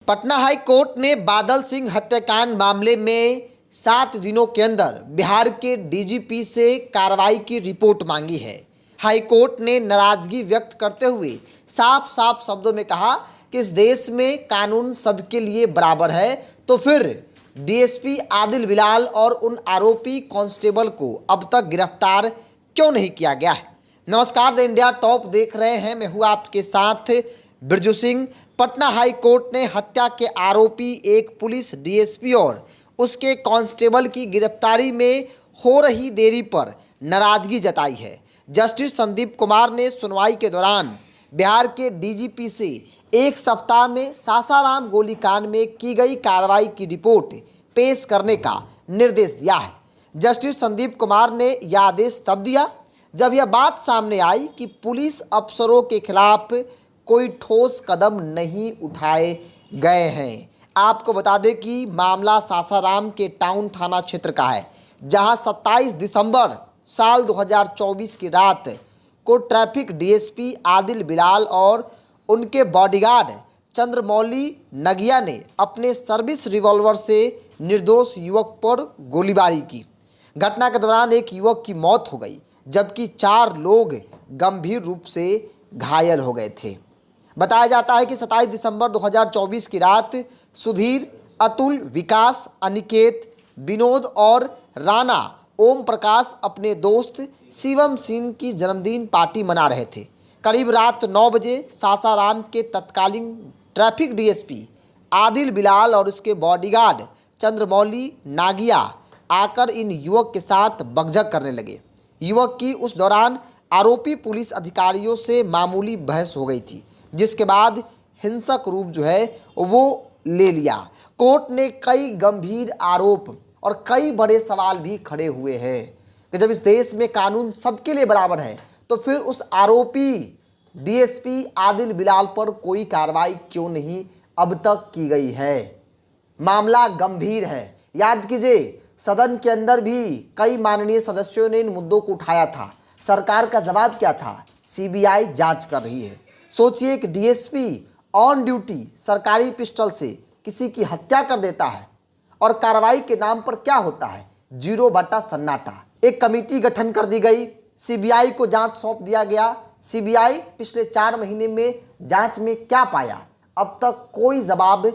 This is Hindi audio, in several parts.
पटना हाई कोर्ट ने बादल सिंह हत्याकांड मामले में 7 दिनों के अंदर बिहार के डीजीपी से कार्रवाई की रिपोर्ट मांगी है। हाई कोर्ट ने नाराजगी व्यक्त करते हुए साफ साफ शब्दों में कहा कि इस देश में कानून सबके लिए बराबर है, तो फिर डीएसपी आदिल बिलाल और उन आरोपी कांस्टेबल को अब तक गिरफ्तार क्यों नहीं किया गया है। नमस्कार, द इंडिया टॉप देख रहे हैं, मैं हूँ आपके साथ बिरजू सिंह। पटना हाई कोर्ट ने हत्या के आरोपी एक पुलिस डीएसपी और उसके कांस्टेबल की गिरफ्तारी में हो रही देरी पर नाराजगी जताई है। जस्टिस संदीप कुमार ने सुनवाई के दौरान बिहार के डीजीपी से एक सप्ताह में सासाराम गोलीकांड में की गई कार्रवाई की रिपोर्ट पेश करने का निर्देश दिया है। जस्टिस संदीप कुमार ने यह आदेश तब दिया जब यह बात सामने आई कि पुलिस अफसरों के खिलाफ कोई ठोस कदम नहीं उठाए गए हैं। आपको बता दें कि मामला सासाराम के टाउन थाना क्षेत्र का है, जहां 27 दिसंबर साल 2024 की रात को ट्रैफिक डीएसपी आदिल बिलाल और उनके बॉडीगार्ड चंद्रमौली नगिया ने अपने सर्विस रिवॉल्वर से निर्दोष युवक पर गोलीबारी की। घटना के दौरान एक युवक की मौत हो गई, जबकि 4 लोग गंभीर रूप से घायल हो गए थे। बताया जाता है कि 27 दिसंबर 2024 की रात सुधीर, अतुल, विकास, अनिकेत, विनोद और राणा ओम प्रकाश अपने दोस्त शिवम सिंह की जन्मदिन पार्टी मना रहे थे। करीब रात 9 बजे सासाराम के तत्कालीन ट्रैफिक डीएसपी आदिल बिलाल और उसके बॉडीगार्ड चंद्रमौली नागिया आकर इन युवक के साथ बकझक करने लगे। युवक की उस दौरान आरोपी पुलिस अधिकारियों से मामूली बहस हो गई थी, जिसके बाद हिंसक रूप वो ले लिया। कोर्ट ने कई गंभीर आरोप और कई बड़े सवाल भी खड़े हुए हैं कि जब इस देश में कानून सबके लिए बराबर है, तो फिर उस आरोपी डीएसपी आदिल बिलाल पर कोई कार्रवाई क्यों नहीं अब तक की गई है। मामला गंभीर है। याद कीजिए, सदन के अंदर भी कई माननीय सदस्यों ने इन मुद्दों को उठाया था। सरकार का जवाब क्या था? सीबीआई जांच कर रही है। सोचिए कि डीएसपी ऑन ड्यूटी सरकारी पिस्टल से किसी की हत्या कर देता है और कार्रवाई के नाम पर क्या होता है? 0 बटा सन्नाटा। एक कमेटी गठन कर दी गई, सीबीआई को जांच सौंप दिया गया। सीबीआई पिछले 4 महीने में जांच में क्या पाया? अब तक कोई जवाब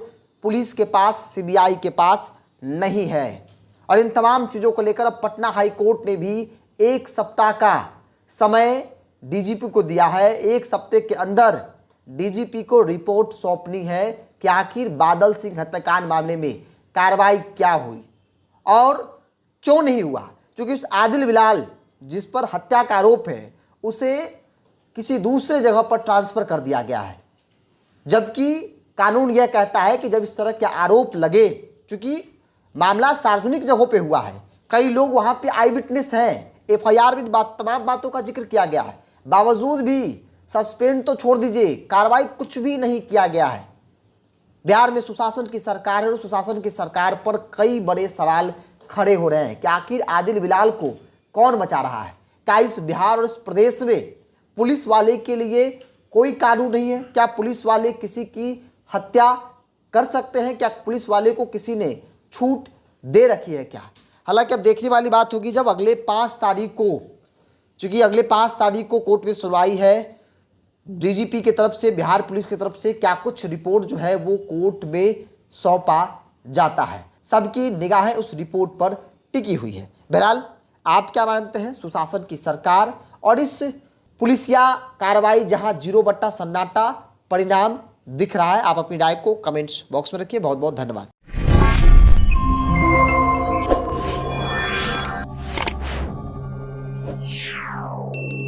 पुलिस के पास, सीबीआई के पास नहीं है। और इन तमाम चीज़ों को लेकर अब पटना हाई कोर्ट ने भी 1 सप्ताह का समय डीजीपी को दिया है। 1 सप्ताह के अंदर डीजीपी को रिपोर्ट सौंपनी है कि आखिर बादल सिंह हत्याकांड मामले में कार्रवाई क्या हुई और क्यों नहीं हुआ। क्योंकि उस आदिल बिलाल जिस पर हत्या का आरोप है, उसे किसी दूसरे जगह पर ट्रांसफ़र कर दिया गया है, जबकि कानून यह कहता है कि जब इस तरह के आरोप लगे, चूँकि मामला सार्वजनिक जगहों पे हुआ है, कई लोग वहाँ पे आई विटनेस हैं, एफआईआर में तमाम बातों का जिक्र किया गया है, बावजूद भी सस्पेंड तो छोड़ दीजिए, कार्रवाई कुछ भी नहीं किया गया है। बिहार में सुशासन की सरकार है और सुशासन की सरकार पर कई बड़े सवाल खड़े हो रहे हैं कि आखिर आदिल बिलाल को कौन बचा रहा है? क्या इस बिहार और इस प्रदेश में पुलिस वाले के लिए कोई कानून नहीं है? क्या पुलिस वाले किसी की हत्या कर सकते हैं? क्या पुलिस वाले को किसी ने छूट दे रखी है क्या? हालांकि अब देखने वाली बात होगी जब अगले 5 तारीख को, चूँकि अगले 5 तारीख को कोर्ट में सुनवाई है, डीजीपी की तरफ से, बिहार पुलिस की तरफ से क्या कुछ रिपोर्ट वो कोर्ट में सौंपा जाता है। सबकी निगाहें उस रिपोर्ट पर टिकी हुई है। बहरहाल आप क्या मानते हैं? सुशासन की सरकार और इस पुलिसिया कार्रवाई जहां 0 बट्टा सन्नाटा परिणाम दिख रहा है। आप अपनी राय को कमेंट्स बॉक्स में रखिए। बहुत बहुत धन्यवाद। Wow.